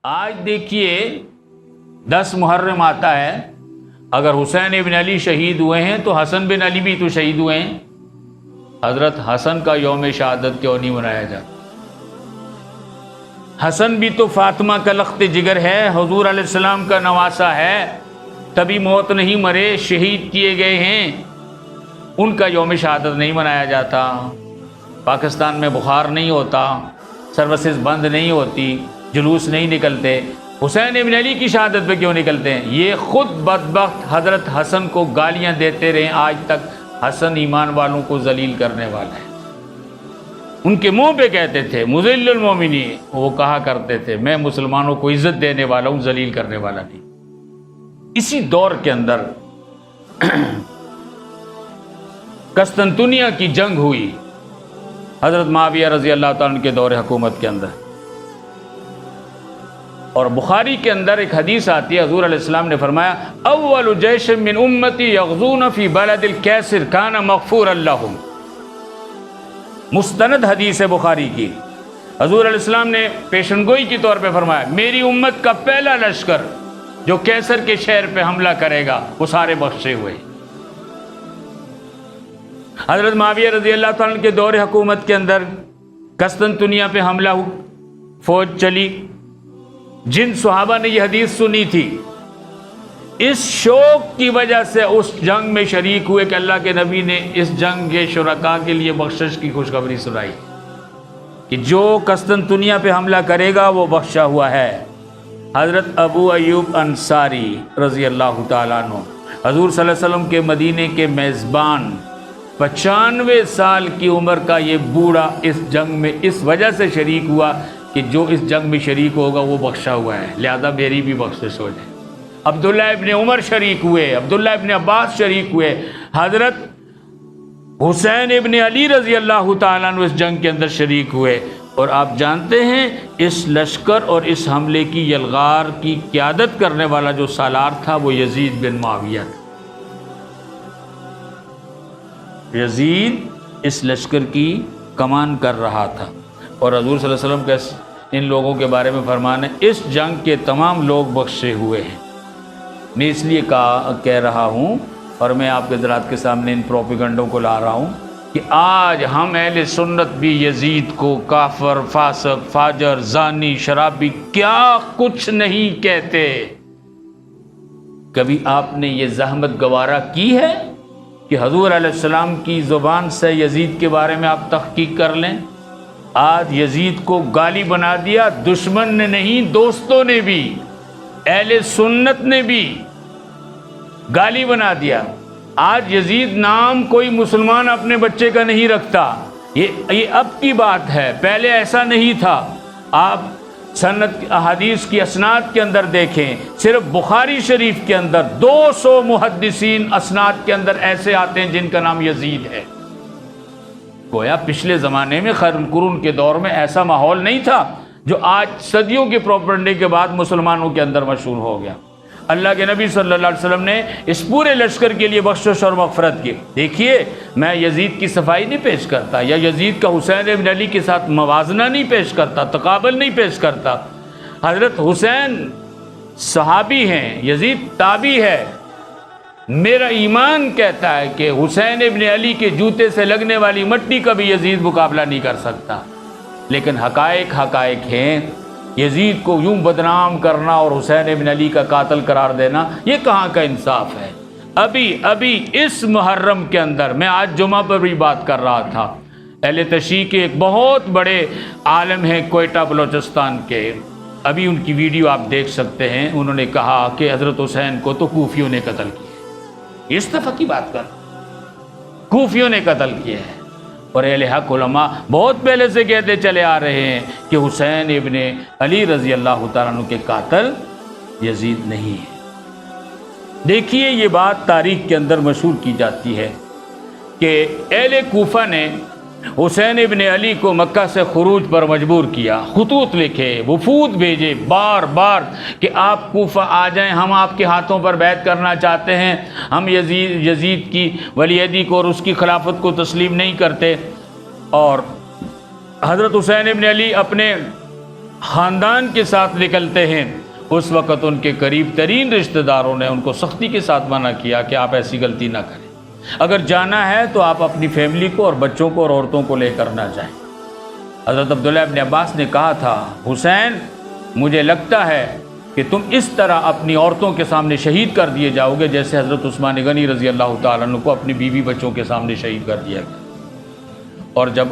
آج دیکھیے 10 محرم آتا ہے، اگر حسین ابن علی شہید ہوئے ہیں تو حسن بن علی بھی تو شہید ہوئے ہیں۔ حضرت حسن کا یوم شہادت کیوں نہیں منایا جاتا؟ حسن بھی تو فاطمہ کا لخت جگر ہے، حضور علیہ السلام کا نواسا ہے، تبھی موت نہیں مرے، شہید کیے گئے ہیں، ان کا یوم شہادت نہیں منایا جاتا۔ پاکستان میں بخار نہیں ہوتا، سروسز بند نہیں ہوتی، جلوس نہیں نکلتے، حسین ابن علی کی شہادت پہ کیوں نکلتے ہیں؟ یہ خود بدبخت حضرت حسن کو گالیاں دیتے رہے، آج تک حسن ایمان والوں کو ذلیل کرنے والا ہے۔ ان کے منہ پہ کہتے تھے مذل المومنین، وہ کہا کرتے تھے میں مسلمانوں کو عزت دینے والا ہوں، ذلیل کرنے والا نہیں۔ اسی دور کے اندر قسطنطنیہ کی جنگ ہوئی حضرت معاویہ رضی اللہ تعالیٰ عنہ کے دور حکومت کے اندر، اور بخاری کے اندر ایک حدیث آتی ہے، حضور علیہ السلام نے فرمایا اول جیش من امتی یغزون فی بلد الکیسر کان مغفورا لہم۔ مستند حدیث ہے بخاری کی، حضور علیہ السلام نے پیشن گوئی کے طور پہ فرمایا میری امت کا پہلا لشکر جو کیسر کے شہر پہ حملہ کرے گا وہ سارے بخشے ہوئے۔ حضرت معاویہ رضی اللہ تعالیٰ کے دور حکومت کے اندر قسطنطنیہ پہ حملہ فوج چلی، جن صحابہ نے یہ حدیث سنی تھی اس شوق کی وجہ سے اس جنگ میں شریک ہوئے کہ اللہ کے نبی نے اس جنگ کے شرکاء کے لیے بخشش کی خوشخبری سنائی کہ جو قسطنطنیہ پہ حملہ کرے گا وہ بخشا ہوا ہے۔ حضرت ابو ایوب انصاری رضی اللہ تعالیٰ عنہ، حضور صلی اللہ علیہ وسلم کے مدینے کے میزبان، 95 سال کی عمر کا یہ بوڑھا اس جنگ میں اس وجہ سے شریک ہوا کہ جو اس جنگ میں شریک ہوگا وہ بخشا ہوا ہے، لہذا میری بھی بخشش ہو جائے۔ عبداللہ ابن عمر شریک ہوئے، عبداللہ ابن عباس شریک ہوئے، حضرت حسین ابن علی رضی اللہ تعالیٰ عنہ اس جنگ کے اندر شریک ہوئے، اور آپ جانتے ہیں اس لشکر اور اس حملے کی یلغار کی قیادت کرنے والا جو سالار تھا وہ یزید بن معاویہ تھا۔ یزید اس لشکر کی کمان کر رہا تھا، اور حضور صلی اللہ علیہ وسلم کا ان لوگوں کے بارے میں فرمان ہے اس جنگ کے تمام لوگ بخشے ہوئے ہیں۔ میں اس لیے کہہ رہا ہوں اور میں آپ کے حضرات کے سامنے ان پروپیگنڈوں کو لا رہا ہوں کہ آج ہم اہل سنت بھی یزید کو کافر، فاسق، فاجر، زانی، شرابی کیا کچھ نہیں کہتے۔ کبھی آپ نے یہ زحمت گوارا کی ہے کہ حضور علیہ السلام کی زبان سے یزید کے بارے میں آپ تحقیق کر لیں؟ آج یزید کو گالی بنا دیا، دشمن نے نہیں دوستوں نے بھی، اہل سنت نے بھی گالی بنا دیا۔ آج یزید نام کوئی مسلمان اپنے بچے کا نہیں رکھتا، یہ اب کی بات ہے، پہلے ایسا نہیں تھا۔ آپ سند احادیث کی اسناد کے اندر دیکھیں، صرف بخاری شریف کے اندر 200 محدثین اسناد کے اندر ایسے آتے ہیں جن کا نام یزید ہے۔ گویا پچھلے زمانے میں خیر القرون کے دور میں ایسا ماحول نہیں تھا جو آج صدیوں کے پروپیگنڈے کے بعد مسلمانوں کے اندر مشہور ہو گیا۔ اللہ کے نبی صلی اللہ علیہ وسلم نے اس پورے لشکر کے لیے بخشش اور مغفرت کی۔ دیکھیے میں یزید کی صفائی نہیں پیش کرتا یا یزید کا حسین ابن علی کے ساتھ موازنہ نہیں پیش کرتا، تقابل نہیں پیش کرتا۔ حضرت حسین صحابی ہیں، یزید تابعی ہے۔ میرا ایمان کہتا ہے کہ حسین ابن علی کے جوتے سے لگنے والی مٹی کا بھی یزید مقابلہ نہیں کر سکتا، لیکن حقائق حقائق ہیں۔ یزید کو یوں بدنام کرنا اور حسین ابن علی کا قاتل قرار دینا یہ کہاں کا انصاف ہے؟ ابھی اس محرم کے اندر میں آج جمعہ پر بھی بات کر رہا تھا، اہل تشیع کے ایک بہت بڑے عالم ہیں کوئٹہ بلوچستان کے، ابھی ان کی ویڈیو آپ دیکھ سکتے ہیں، انہوں نے کہا کہ حضرت حسین کو تو کوفیوں نے قتل کیا۔ اس دفعہ کی بات کر، کوفیوں نے قتل کیا ہے، اور اہل حق علماء بہت پہلے سے کہتے چلے آ رہے ہیں کہ حسین ابن علی رضی اللہ تعالیٰ عنہ کے قاتل یزید نہیں ہے۔ دیکھیے یہ بات تاریخ کے اندر مشہور کی جاتی ہے کہ اہل کوفہ نے حسین ابن علی کو مکہ سے خروج پر مجبور کیا، خطوط لکھے، وفود بھیجے بار بار کہ آپ کوفہ آ جائیں، ہم آپ کے ہاتھوں پر بیعت کرنا چاہتے ہیں، ہم یزید کی ولیعہدی کو اور اس کی خلافت کو تسلیم نہیں کرتے۔ اور حضرت حسین ابن علی اپنے خاندان کے ساتھ نکلتے ہیں، اس وقت ان کے قریب ترین رشتہ داروں نے ان کو سختی کے ساتھ منع کیا کہ آپ ایسی غلطی نہ کریں، اگر جانا ہے تو آپ اپنی فیملی کو اور بچوں کو اور عورتوں کو لے کر نہ جائیں۔ حضرت عبداللہ ابن عباس نے کہا تھا، حسین مجھے لگتا ہے کہ تم اس طرح اپنی عورتوں کے سامنے شہید کر دیے جاؤ گے جیسے حضرت عثمان غنی رضی اللہ تعالیٰ عنہ کو اپنی بیوی بچوں کے سامنے شہید کر دیا گیا۔ اور جب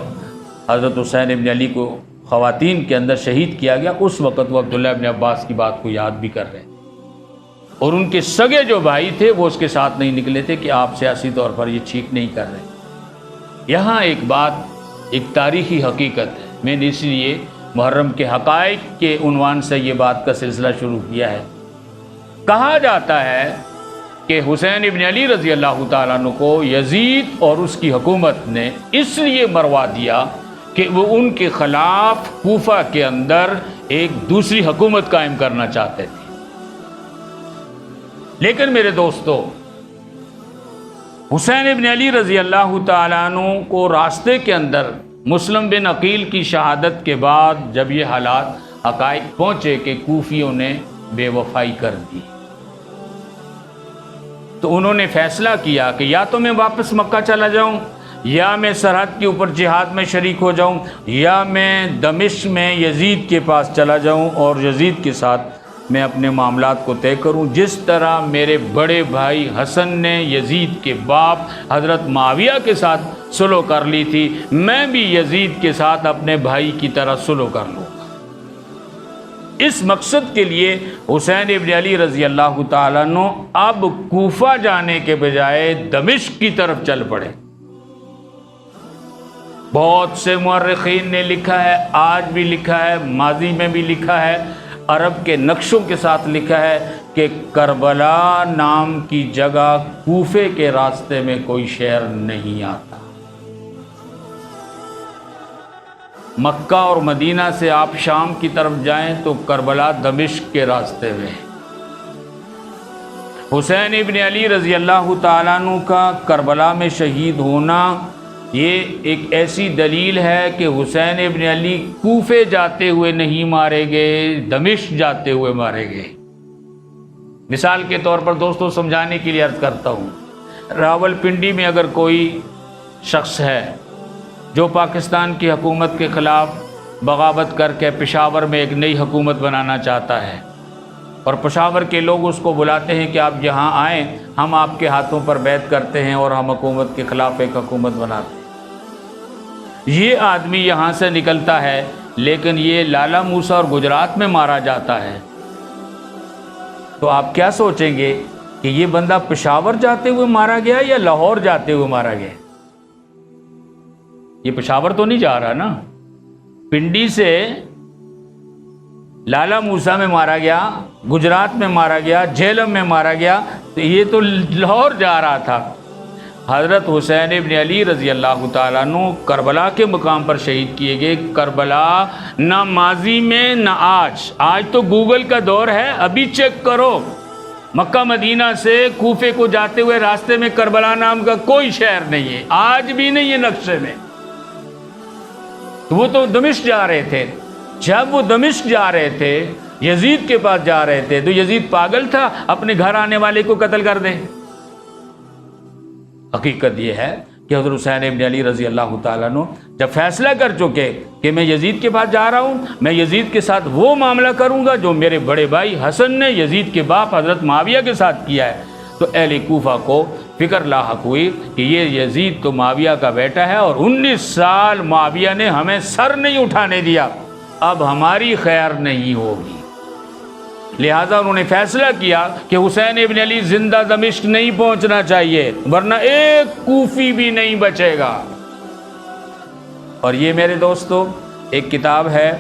حضرت حسین ابن علی کو خواتین کے اندر شہید کیا گیا، اس وقت وہ عبداللہ ابن عباس کی بات کو یاد بھی کر رہے تھے، اور ان کے سگے جو بھائی تھے وہ اس کے ساتھ نہیں نکلے تھے کہ آپ سیاسی طور پر یہ ٹھیک نہیں کر رہے۔ یہاں ایک بات، ایک تاریخی حقیقت ہے، میں نے اس لیے محرم کے حقائق کے عنوان سے یہ بات کا سلسلہ شروع کیا ہے۔ کہا جاتا ہے کہ حسین ابن علی رضی اللہ تعالیٰ عنہ کو یزید اور اس کی حکومت نے اس لیے مروا دیا کہ وہ ان کے خلاف کوفہ کے اندر ایک دوسری حکومت قائم کرنا چاہتے تھے۔ لیکن میرے دوستو، حسین ابن علی رضی اللہ تعالیٰ عنہ کو راستے کے اندر مسلم بن عقیل کی شہادت کے بعد جب یہ حالات حقائق پہنچے کہ کوفیوں نے بے وفائی کر دی، تو انہوں نے فیصلہ کیا کہ یا تو میں واپس مکہ چلا جاؤں، یا میں سرحد کے اوپر جہاد میں شریک ہو جاؤں، یا میں دمشق میں یزید کے پاس چلا جاؤں اور یزید کے ساتھ میں اپنے معاملات کو طے کروں، جس طرح میرے بڑے بھائی حسن نے یزید کے باپ حضرت معاویہ کے ساتھ صلح کر لی تھی، میں بھی یزید کے ساتھ اپنے بھائی کی طرح صلح کر لوں گا۔ اس مقصد کے لیے حسین ابن علی رضی اللہ تعالیٰ عنہ اب کوفہ جانے کے بجائے دمشق کی طرف چل پڑے۔ بہت سے مورخین نے لکھا ہے، آج بھی لکھا ہے، ماضی میں بھی لکھا ہے، عرب کے نقشوں کے ساتھ لکھا ہے کہ کربلا نام کی جگہ کوفے کے راستے میں کوئی شہر نہیں آتا۔ مکہ اور مدینہ سے آپ شام کی طرف جائیں تو کربلا دمشق کے راستے میں۔ حسین ابن علی رضی اللہ تعالیٰ عنہ کا کربلا میں شہید ہونا یہ ایک ایسی دلیل ہے کہ حسین ابن علی کوفے جاتے ہوئے نہیں مارے گئے، دمشق جاتے ہوئے مارے گئے۔ مثال کے طور پر دوستوں سمجھانے کے لیے عرض کرتا ہوں، راولپنڈی میں اگر کوئی شخص ہے جو پاکستان کی حکومت کے خلاف بغاوت کر کے پشاور میں ایک نئی حکومت بنانا چاہتا ہے، اور پشاور کے لوگ اس کو بلاتے ہیں کہ آپ یہاں آئیں، ہم آپ کے ہاتھوں پر بیعت کرتے ہیں اور ہم حکومت کے خلاف ایک حکومت بناتے ہیں، یہ آدمی یہاں سے نکلتا ہے لیکن یہ لالا موسیٰ اور گجرات میں مارا جاتا ہے، تو آپ کیا سوچیں گے کہ یہ بندہ پشاور جاتے ہوئے مارا گیا یا لاہور جاتے ہوئے مارا گیا؟ یہ پشاور تو نہیں جا رہا نا، پنڈی سے لالا موسیٰ میں مارا گیا، گجرات میں مارا گیا، جہلم میں مارا گیا، تو یہ تو لاہور جا رہا تھا۔ حضرت حسین ابن علی رضی اللہ تعالیٰ عنہ کربلا کے مقام پر شہید کیے گئے۔ کربلا نہ ماضی میں نہ آج تو گوگل کا دور ہے، ابھی چیک کرو، مکہ مدینہ سے کوفے کو جاتے ہوئے راستے میں کربلا نام کا کوئی شہر نہیں ہے، آج بھی نہیں ہے نقشے میں۔ وہ تو دمشق جا رہے تھے، جب وہ دمشق جا رہے تھے، یزید کے پاس جا رہے تھے، تو یزید پاگل تھا اپنے گھر آنے والے کو قتل کر دے؟ حقیقت یہ ہے کہ حضرت حسین ابن علی رضی اللہ تعالیٰ عنہ جب فیصلہ کر چکے کہ میں یزید کے پاس جا رہا ہوں، میں یزید کے ساتھ وہ معاملہ کروں گا جو میرے بڑے بھائی حسن نے یزید کے باپ حضرت معاویہ کے ساتھ کیا ہے، تو اہل کوفہ کو فکر لاحق ہوئی کہ یہ یزید تو معاویہ کا بیٹا ہے اور 19 سال معاویہ نے ہمیں سر نہیں اٹھانے دیا، اب ہماری خیر نہیں ہوگی۔ لہٰذا انہوں نے فیصلہ کیا کہ حسین ابن علی زندہ دمشق نہیں پہنچنا چاہیے، ورنہ ایک کوفی بھی نہیں بچے گا۔ اور یہ میرے دوستو ایک کتاب ہے،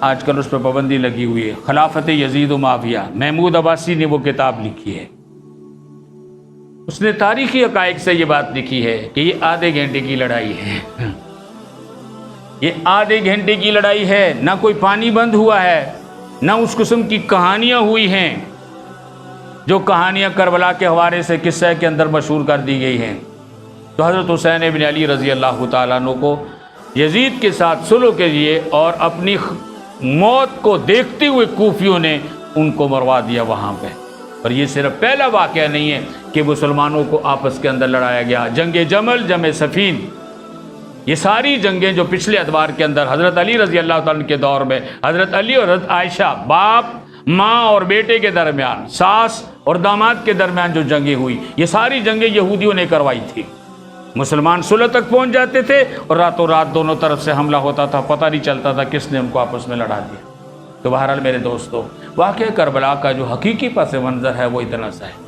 آج کل اس پر پابندی لگی ہوئی ہے، خلافت یزید و معاویہ، محمود عباسی نے وہ کتاب لکھی ہے۔ اس نے تاریخی حقائق سے یہ بات لکھی ہے کہ یہ آدھے گھنٹے کی لڑائی ہے، یہ آدھے گھنٹے کی لڑائی ہے، نہ کوئی پانی بند ہوا ہے، نہ اس قسم کی کہانیاں ہوئی ہیں جو کہانیاں کربلا کے حوالے سے قصہ کے اندر مشہور کر دی گئی ہیں۔ تو حضرت حسین ابن علی رضی اللہ تعالیٰ عنہ کو یزید کے ساتھ صلح کے لیے اور اپنی موت کو دیکھتے ہوئے کوفیوں نے ان کو مروا دیا وہاں پہ۔ اور یہ صرف پہلا واقعہ نہیں ہے کہ مسلمانوں کو آپس کے اندر لڑایا گیا۔ جنگ جمل، جنگ صفین، یہ ساری جنگیں جو پچھلے ادوار کے اندر حضرت علی رضی اللہ تعالیٰ کے دور میں حضرت علی اور حضرت عائشہ، باپ ماں اور بیٹے کے درمیان، ساس اور داماد کے درمیان جو جنگیں ہوئی، یہ ساری جنگیں یہودیوں نے کروائی تھی۔ مسلمان صلح تک پہنچ جاتے تھے اور راتوں رات دونوں طرف سے حملہ ہوتا تھا، پتہ نہیں چلتا تھا کس نے ان کو آپس میں لڑا دیا۔ تو بہرحال میرے دوستو، واقعہ کربلا کا جو حقیقی پس منظر ہے وہ اتنا سا ہے۔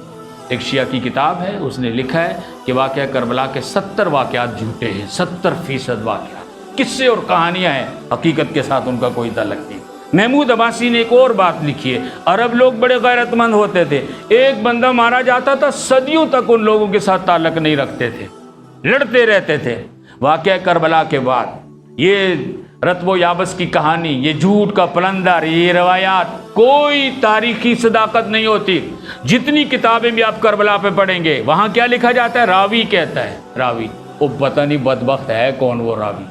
ایک شیعہ کی کتاب ہے، اس نے لکھا ہے کہ واقعہ کربلا کے 70 واقعات جھوٹے ہیں، 70% واقعات قصے اور کہانیاں ہیں، حقیقت کے ساتھ ان کا کوئی تعلق نہیں۔ محمود عباسی نے ایک اور بات لکھی ہے، عرب لوگ بڑے غیرت مند ہوتے تھے، ایک بندہ مارا جاتا تھا صدیوں تک ان لوگوں کے ساتھ تعلق نہیں رکھتے تھے، لڑتے رہتے تھے۔ واقعہ کربلا کے بعد یہ رتب و یابس کی کہانی، یہ جھوٹ کا پلندر، یہ روایات، کوئی تاریخی صداقت نہیں ہوتی۔ جتنی کتابیں بھی آپ کربلا پہ پڑھیں گے وہاں کیا لکھا جاتا ہے؟ راوی کہتا ہے، راوی، وہ پتہ نہیں بدبخت ہے کون وہ راوی،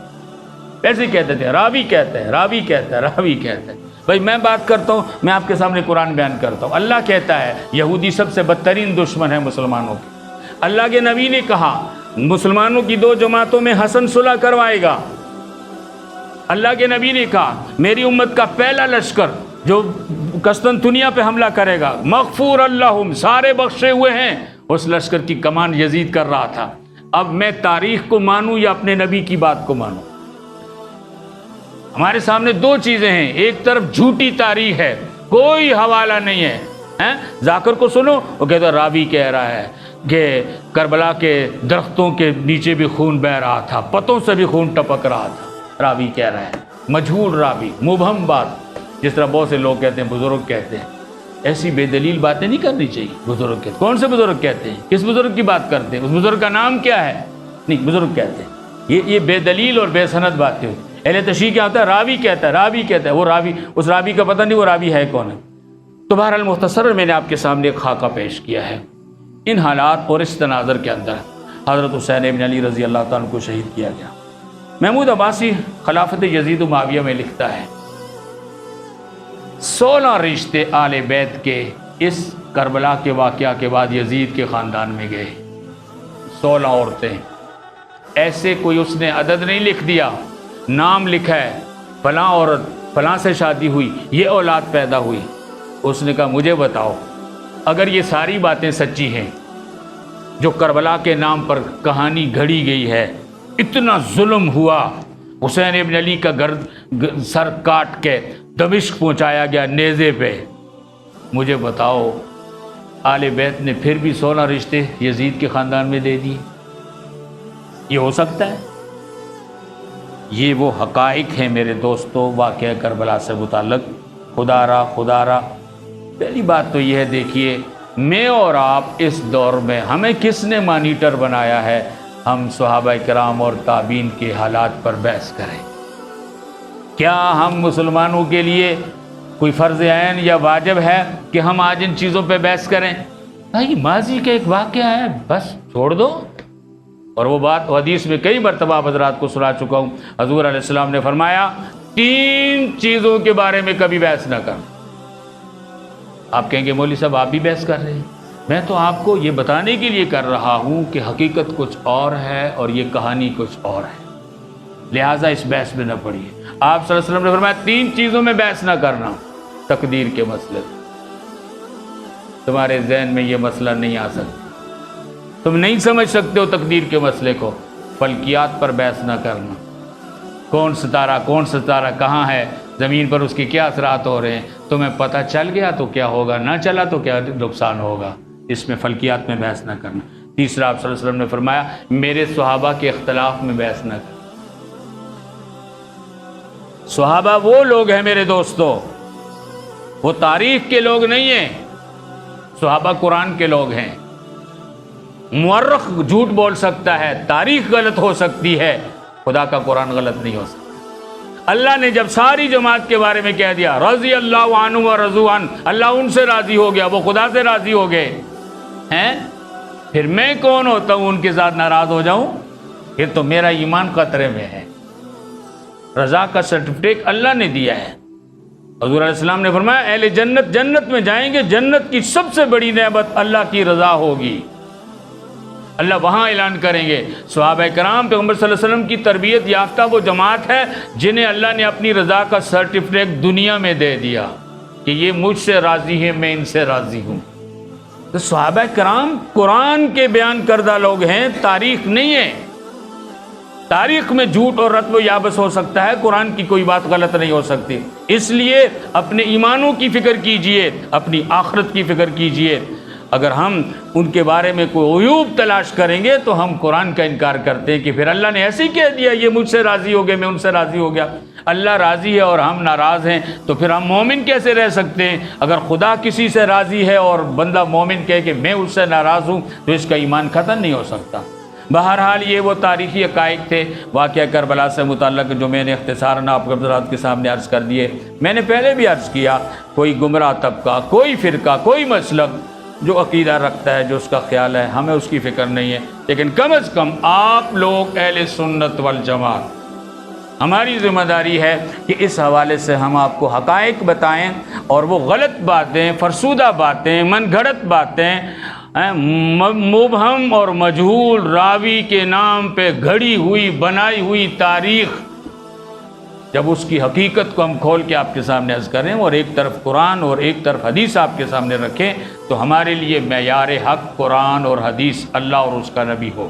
ایسے کہتے تھے، راوی کہتا ہے، راوی کہتا ہے، راوی کہتا ہے۔ بھائی میں بات کرتا ہوں، میں آپ کے سامنے قرآن بیان کرتا ہوں۔ اللہ کہتا ہے یہودی سب سے بدترین دشمن ہے مسلمانوں کے۔ اللہ کے نبی نے کہا مسلمانوں کی 2 جماعتوں میں حسن صلح کروائے گا۔ اللہ کے نبی نے کہا میری امت کا پہلا لشکر جو قسطنطنیہ پہ حملہ کرے گا، مغفور اللہم، سارے بخشے ہوئے ہیں، اس لشکر کی کمان یزید کر رہا تھا۔ اب میں تاریخ کو مانوں یا اپنے نبی کی بات کو مانوں؟ ہمارے سامنے 2 چیزیں ہیں، ایک طرف جھوٹی تاریخ ہے، کوئی حوالہ نہیں ہے۔ ذاکر کو سنو، وہ کہتا راوی کہہ رہا ہے کہ کربلا کے درختوں کے نیچے بھی خون بہہ رہا تھا، پتوں سے بھی خون ٹپک رہا تھا، راوی کہہ رہا ہے، مجہول راوی، مبہم بات، جس طرح بہت سے لوگ کہتے ہیں، بزرگ کہتے ہیں۔ ایسی بے دلیل باتیں نہیں کرنی چاہیے۔ بزرگ کہتے ہیں، کون سے بزرگ کہتے ہیں؟ کس بزرگ کی بات کرتے ہیں؟ اس بزرگ کا نام کیا ہے؟ نہیں، بزرگ کہتے ہیں۔ یہ بے دلیل اور بے سند باتیں ہوتی ہیں۔ اہل تشیع کیا ہوتا ہے؟ راوی کہتا ہے، راوی کہتا ہے، وہ راوی، اس راوی کا پتہ نہیں وہ راوی ہے کون ہے۔ تو بہرحال مختصر میں نے آپ کے سامنے ایک خاکہ پیش کیا ہے۔ ان حالات اور اس تناظر کے اندر حضرت حسین ابن علی رضی اللہ تعالیٰ کو شہید کیا گیا۔ محمود عباسی خلافت یزید و معاویہ میں لکھتا ہے 16 رشتے آل بیت کے اس کربلا کے واقعہ کے بعد یزید کے خاندان میں گئے۔ 16 عورتیں، ایسے کوئی اس نے عدد نہیں لکھ دیا، نام لکھا ہے، فلاں عورت فلاں سے شادی ہوئی، یہ اولاد پیدا ہوئی۔ اس نے کہا مجھے بتاؤ اگر یہ ساری باتیں سچی ہیں جو کربلا کے نام پر کہانی گھڑی گئی ہے، اتنا ظلم ہوا، حسین ابن علی کا سر کاٹ کے دمشق پہنچایا گیا نیزے پہ، مجھے بتاؤ آل بیت نے پھر بھی 16 رشتے یزید کے خاندان میں دے دیے؟ یہ ہو سکتا ہے؟ یہ وہ حقائق ہیں میرے دوستو واقعہ کربلا سے متعلق۔ خدا را پہلی بات تو یہ ہے، دیکھیے میں اور آپ اس دور میں ہمیں کس نے مانیٹر بنایا ہے ہم صحابہ کرام اور تابعین کے حالات پر بحث کریں؟ کیا ہم مسلمانوں کے لیے کوئی فرض عین یا واجب ہے کہ ہم آج ان چیزوں پہ بحث کریں؟ بھائی ماضی کا ایک واقعہ ہے، بس چھوڑ دو۔ اور وہ بات حدیث میں کئی مرتبہ حضرات کو سنا چکا ہوں، حضور علیہ السلام نے فرمایا 3 چیزوں کے بارے میں کبھی بحث نہ کر۔ آپ کہیں گے مولوی صاحب آپ بھی بحث کر رہے ہیں، میں تو آپ کو یہ بتانے کے لیے کر رہا ہوں کہ حقیقت کچھ اور ہے اور یہ کہانی کچھ اور ہے، لہٰذا اس بحث میں نہ پڑیے۔ آپ صلی اللہ علیہ وسلم نے فرمایا 3 چیزوں میں بحث نہ کرنا۔ تقدیر کے مسئلے، تمہارے ذہن میں یہ مسئلہ نہیں آ سکتا، تم نہیں سمجھ سکتے ہو تقدیر کے مسئلے کو۔ فلکیات پر بحث نہ کرنا، کون ستارہ کہاں ہے، زمین پر اس کے کیا اثرات ہو رہے ہیں، تمہیں پتہ چل گیا تو کیا ہوگا، نہ چلا تو کیا نقصان ہوگا، اس میں فلکیات میں بحث نہ کرنا۔ تیسرا آپ صلی اللہ علیہ وسلم نے فرمایا میرے صحابہ کے اختلاف میں بحث نہ کرنا۔ صحابہ وہ لوگ ہیں میرے دوستو، وہ تاریخ کے لوگ نہیں ہیں، صحابہ قرآن کے لوگ ہیں۔ مورخ جھوٹ بول سکتا ہے، تاریخ غلط ہو سکتی ہے، خدا کا قرآن غلط نہیں ہو سکتا۔ اللہ نے جب ساری جماعت کے بارے میں کہہ دیا رضی اللہ عنہ و رضوا عنہ، اللہ ان سے راضی ہو گیا، وہ خدا سے راضی ہو گئے ہیں، پھر میں کون ہوتا ہوں ان کے ساتھ ناراض ہو جاؤں؟ پھر تو میرا ایمان خطرے میں ہے۔ رضا کا سرٹیفکیٹ اللہ نے دیا ہے، حضور علیہ السلام نے فرمایا اہل جنت جنت میں جائیں گے، جنت کی سب سے بڑی نعمت اللہ کی رضا ہوگی، اللہ وہاں اعلان کریں گے۔ صحابہ کرام پیغمبر صلی اللہ علیہ وسلم کی تربیت یافتہ وہ جماعت ہے جنہیں اللہ نے اپنی رضا کا سرٹیفکیٹ دنیا میں دے دیا کہ یہ مجھ سے راضی ہیں، میں ان سے راضی ہوں۔ تو صحابہ کرام قرآن کے بیان کردہ لوگ ہیں، تاریخ نہیں ہے۔ تاریخ میں جھوٹ اور رتب و یابس ہو سکتا ہے، قرآن کی کوئی بات غلط نہیں ہو سکتی۔ اس لیے اپنے ایمانوں کی فکر کیجئے، اپنی آخرت کی فکر کیجئے۔ اگر ہم ان کے بارے میں کوئی عیوب تلاش کریں گے تو ہم قرآن کا انکار کرتے ہیں کہ پھر اللہ نے ایسے ہی کہہ دیا یہ مجھ سے راضی ہو گئے، میں ان سے راضی ہو گیا۔ اللہ راضی ہے اور ہم ناراض ہیں تو پھر ہم مومن کیسے رہ سکتے ہیں؟ اگر خدا کسی سے راضی ہے اور بندہ مومن کہے کہ میں اس سے ناراض ہوں تو اس کا ایمان ختم نہیں ہو سکتا۔ بہرحال یہ وہ تاریخی حقائق تھے واقعہ کربلا سے متعلق جو میں نے اختصاراً آپ حضرات کے سامنے عرض کر دیے۔ میں نے پہلے بھی عرض کیا، کوئی گمراہ طبقہ، کوئی فرقہ، کوئی مسلک جو عقیدہ رکھتا ہے، جو اس کا خیال ہے، ہمیں اس کی فکر نہیں ہے، لیکن کم از کم آپ لوگ اہل سنت والجماعت، ہماری ذمہ داری ہے کہ اس حوالے سے ہم آپ کو حقائق بتائیں اور وہ غلط باتیں، فرسودہ باتیں، من گھڑت باتیں، مبہم اور مجہول راوی کے نام پہ گھڑی ہوئی بنائی ہوئی تاریخ، جب اس کی حقیقت کو ہم کھول کے آپ کے سامنے عرض کریں اور ایک طرف قرآن اور ایک طرف حدیث آپ کے سامنے رکھیں تو ہمارے لیے معیار حق قرآن اور حدیث، اللہ اور اس کا نبی ہو۔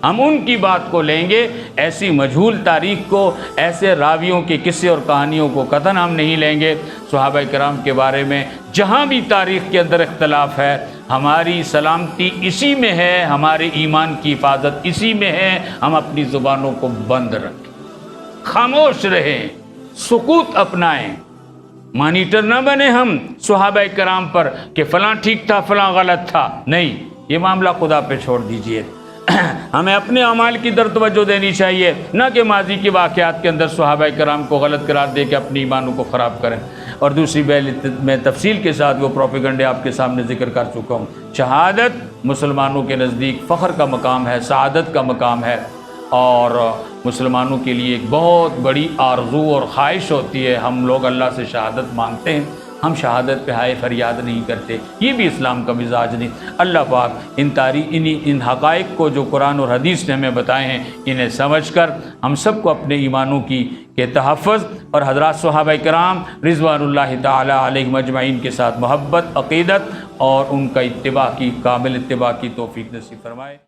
ہم ان کی بات کو لیں گے، ایسی مجہول تاریخ کو، ایسے راویوں کے قصے اور کہانیوں کو قطعاً ہم نہیں لیں گے۔ صحابہ کرام کے بارے میں جہاں بھی تاریخ کے اندر اختلاف ہے، ہماری سلامتی اسی میں ہے، ہمارے ایمان کی حفاظت اسی میں ہے۔ ہم اپنی زبانوں کو بند رکھیں، خاموش رہیں، سکوت اپنائیں، مانیٹر نہ بنے ہم صحابہ کرام پر کہ فلاں ٹھیک تھا فلاں غلط تھا، نہیں، یہ معاملہ خدا پہ چھوڑ دیجئے۔ ہمیں اپنے اعمال کی طرف توجہ دینی چاہیے، نہ کہ ماضی کے واقعات کے اندر صحابہ کرام کو غلط قرار دے کے اپنی ایمانوں کو خراب کریں۔ اور دوسری میں تفصیل کے ساتھ وہ پروپیگنڈے آپ کے سامنے ذکر کر چکا ہوں۔ شہادت مسلمانوں کے نزدیک فخر کا مقام ہے، سعادت کا مقام ہے، اور مسلمانوں کے لیے ایک بہت بڑی آرزو اور خواہش ہوتی ہے۔ ہم لوگ اللہ سے شہادت مانگتے ہیں، ہم شہادت پہ ہائے فریاد نہیں کرتے، یہ بھی اسلام کا مزاج نہیں۔ اللہ پاک ان حقائق کو جو قرآن اور حدیث نے ہمیں بتائے ہیں، انہیں سمجھ کر ہم سب کو اپنے ایمانوں کے تحفظ اور حضرات صحابہ کرام رضوان اللہ تعالی علیہم اجمعین کے ساتھ محبت، عقیدت اور ان کا اتباع کی، کامل اتباع کی توفیق نصیب فرمائے۔